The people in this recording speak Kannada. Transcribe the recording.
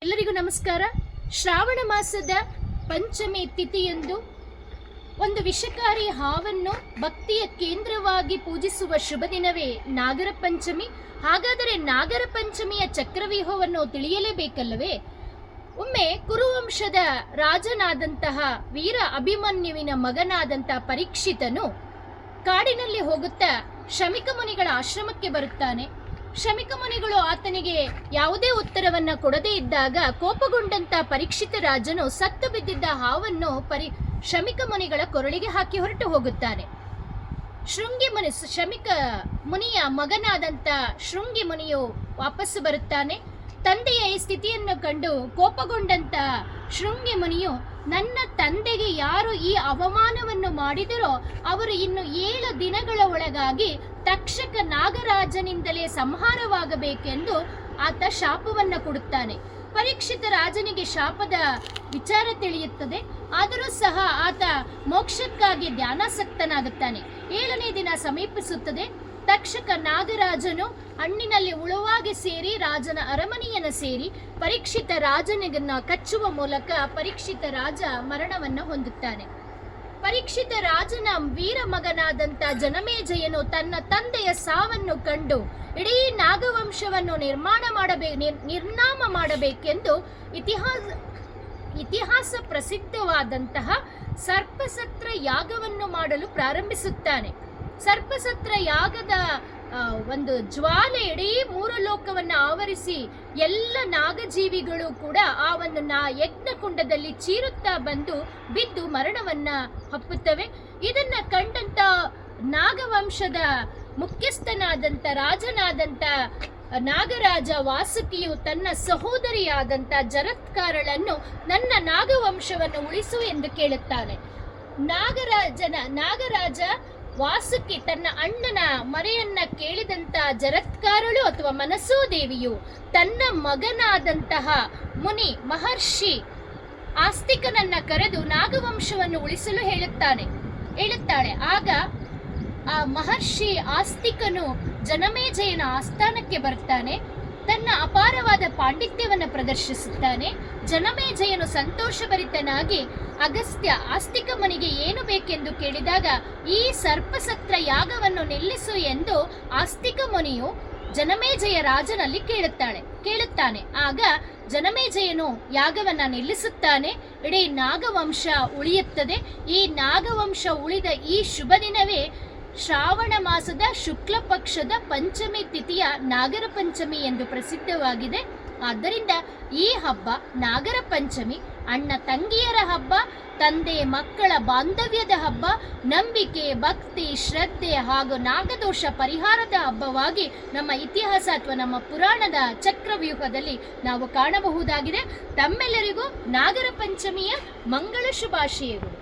ಎಲ್ಲರಿಗೂ ನಮಸ್ಕಾರ. ಶ್ರಾವಣ ಮಾಸದ ಪಂಚಮಿ ತಿಥಿಯಂದು ಒಂದು ವಿಷಕಾರಿ ಹಾವನ್ನು ಭಕ್ತಿಯ ಕೇಂದ್ರವಾಗಿ ಪೂಜಿಸುವ ಶುಭ ದಿನವೇ ನಾಗರ ಪಂಚಮಿ. ಹಾಗಾದರೆ ನಾಗರ ಪಂಚಮಿಯ ಚಕ್ರವ್ಯೂಹವನ್ನು ತಿಳಿಯಲೇಬೇಕಲ್ಲವೇ? ಒಮ್ಮೆ ಕುರುವಂಶದ ರಾಜನಾದಂತಹ ವೀರ ಅಭಿಮನ್ಯುವಿನ ಮಗನಾದಂತಹ ಪರೀಕ್ಷಿತನು ಕಾಡಿನಲ್ಲಿ ಹೋಗುತ್ತಾ ಶಮಿಕ ಮುನಿಗಳ ಆಶ್ರಮಕ್ಕೆ ಬರುತ್ತಾನೆ. ಶಮಿಕ ಮುನಿಗಳು ಆತನಿಗೆ ಯಾವುದೇ ಉತ್ತರವನ್ನ ಕೊಡದೇ ಇದ್ದಾಗ ಕೋಪಗೊಂಡಂತ ಪರೀಕ್ಷಿತ ರಾಜನು ಸತ್ತು ಬಿದ್ದಿದ್ದ ಹಾವನ್ನು ಶಮಿಕ ಮುನಿಗಳ ಕೊರಳಿಗೆ ಹಾಕಿ ಹೊರಟು ಹೋಗುತ್ತಾನೆ. ಶಮಿಕ ಮುನಿಯ ಮಗನಾದಂತ ಶೃಂಗಿ ಮುನಿಯು ವಾಪಸ್ಸು ಬರುತ್ತಾನೆ. ತಂದೆಯ ಈ ಸ್ಥಿತಿಯನ್ನು ಕಂಡು ಕೋಪಗೊಂಡಂತ ಶೃಂಗಿ ಮುನಿಯು, ನನ್ನ ತಂದೆಗೆ ಯಾರು ಈ ಅವಮಾನವನ್ನು ಮಾಡಿದರೋ ಅವರು ಇನ್ನು 7 ದಿನಗಳ ಒಳಗಾಗಿ ತಕ್ಷಕ ನಾಗರಾಜನಿಂದಲೇ ಸಂಹಾರವಾಗಬೇಕೆಂದು ಆತ ಶಾಪವನ್ನು ಕೊಡುತ್ತಾನೆ. ಪರೀಕ್ಷಿತ ರಾಜನಿಗೆ ಶಾಪದ ವಿಚಾರ ತಿಳಿಯುತ್ತದೆ. ಆದರೂ ಸಹ ಆತ ಮೋಕ್ಷಕ್ಕಾಗಿ ಧ್ಯಾನಾಸಕ್ತನಾಗುತ್ತಾನೆ. 7ನೇ ದಿನ ಸಮೀಪಿಸುತ್ತದೆ. ತಕ್ಷಕ ನಾಗರಾಜನು ಹಣ್ಣಿನಲ್ಲಿ ಉಳುವಾಗಿ ಸೇರಿ ರಾಜನ ಅರಮನೆಯನ್ನು ಸೇರಿ ಪರೀಕ್ಷಿತ ರಾಜನಿಗನ್ನ ಕಚ್ಚುವ ಮೂಲಕ ಪರೀಕ್ಷಿತ ರಾಜ ಮರಣವನ್ನು ಹೊಂದುತ್ತಾನೆ. ಪರೀಕ್ಷಿತ ರಾಜನ ವೀರ ಮಗನಾದಂತ ಜನಮೇಜಯನು ತನ್ನ ತಂದೆಯ ಸಾವನ್ನು ಕಂಡು ಇಡೀ ನಾಗವಂಶವನ್ನು ನಿರ್ನಾಮ ಮಾಡಬೇಕೆಂದು ಇತಿಹಾಸ ಪ್ರಸಿದ್ಧವಾದಂತಹ ಸರ್ಪಸತ್ರ ಯಾಗವನ್ನು ಮಾಡಲು ಪ್ರಾರಂಭಿಸುತ್ತಾನೆ. ಸರ್ಪಸತ್ರ ಯಾಗದ ಒಂದು ಜ್ವಾಲೆ ಇಡೀ 3 ಲೋಕವನ್ನು ಆವರಿಸಿ ಎಲ್ಲ ನಾಗಜೀವಿಗಳು ಕೂಡ ಆ ಒಂದು ಯಜ್ಞಕುಂಡದಲ್ಲಿ ಚೀರುತ್ತಾ ಬಂದು ಬಿದ್ದು ಮರಣವನ್ನ ಹಪ್ಪುತ್ತವೆ. ಇದನ್ನ ಕಂಡಂತ ನಾಗವಂಶದ ಮುಖ್ಯಸ್ಥನಾದಂತ ರಾಜನಾದಂತ ನಾಗರಾಜ ವಾಸುಕಿಯು ತನ್ನ ಸಹೋದರಿಯಾದಂತ ಜರತ್ಕಾರಳನ್ನು ನನ್ನ ನಾಗವಂಶವನ್ನು ಉಳಿಸು ಎಂದು ಕೇಳುತ್ತಾನೆ. ನಾಗರಾಜ ವಾಸುಕಿ ತನ್ನ ಅಣ್ಣನ ಮರೆಯನ್ನ ಕೇಳಿದಂತ ಜರತ್ಕಾರಳು ಅಥವಾ ಮನಸೋ ದೇವಿಯು ತನ್ನ ಮಗನಾದಂತಹ ಮುನಿ ಮಹರ್ಷಿ ಆಸ್ತಿಕನನ್ನ ಕರೆದು ನಾಗವಂಶವನ್ನು ಉಳಿಸಲು ಹೇಳುತ್ತಾಳೆ. ಆಗ ಆ ಮಹರ್ಷಿ ಆಸ್ತಿಕನು ಜನಮೇಜಯನ ಆಸ್ಥಾನಕ್ಕೆ ಬರ್ತಾನೆ. ತನ್ನ ಅಪಾರವಾದ ಪಾಂಡಿತ್ಯವನ್ನು ಪ್ರದರ್ಶಿಸುತ್ತಾನೆ. ಜನಮೇಜಯನು ಸಂತೋಷಭರಿತನಾಗಿ ಅಗಸ್ತ್ಯ ಆಸ್ತಿಕ ಮುನಿಗೆ ಏನು ಬೇಕೆಂದು ಕೇಳಿದಾಗ ಈ ಸರ್ಪಸತ್ರ ಯಾಗವನ್ನು ನಿಲ್ಲಿಸು ಎಂದು ಆಸ್ತಿಕ ಮುನಿಯು ಜನಮೇಜಯ ರಾಜನಲ್ಲಿ ಕೇಳುತ್ತಾನೆ. ಆಗ ಜನಮೇಜಯನು ಯಾಗವನ್ನ ನಿಲ್ಲಿಸುತ್ತಾನೆ. ಇಡೀ ನಾಗವಂಶ ಉಳಿಯುತ್ತದೆ. ಈ ನಾಗವಂಶ ಉಳಿದ ಈ ಶುಭ ದಿನವೇ ಶ್ರಾವಣ ಮಾಸದ ಶುಕ್ಲ ಪಕ್ಷದ ಪಂಚಮಿ ತಿಥಿಯ ನಾಗರ ಪಂಚಮಿ ಎಂದು ಪ್ರಸಿದ್ಧವಾಗಿದೆ. ಆದ್ದರಿಂದ ಈ ಹಬ್ಬ ನಾಗರ ಪಂಚಮಿ ಅಣ್ಣ ತಂಗಿಯರ ಹಬ್ಬ, ತಂದೆ ಮಕ್ಕಳ ಬಾಂಧವ್ಯದ ಹಬ್ಬ, ನಂಬಿಕೆ, ಭಕ್ತಿ, ಶ್ರದ್ಧೆ ಹಾಗೂ ನಾಗದೋಷ ಪರಿಹಾರದ ಹಬ್ಬವಾಗಿ ನಮ್ಮ ಇತಿಹಾಸ ಅಥವಾ ನಮ್ಮ ಪುರಾಣದ ಚಕ್ರವ್ಯೂಹದಲ್ಲಿ ನಾವು ಕಾಣಬಹುದಾಗಿದೆ. ತಮ್ಮೆಲ್ಲರಿಗೂ ನಾಗರ ಪಂಚಮಿಯ ಮಂಗಳ ಶುಭಾಶಯಗಳು.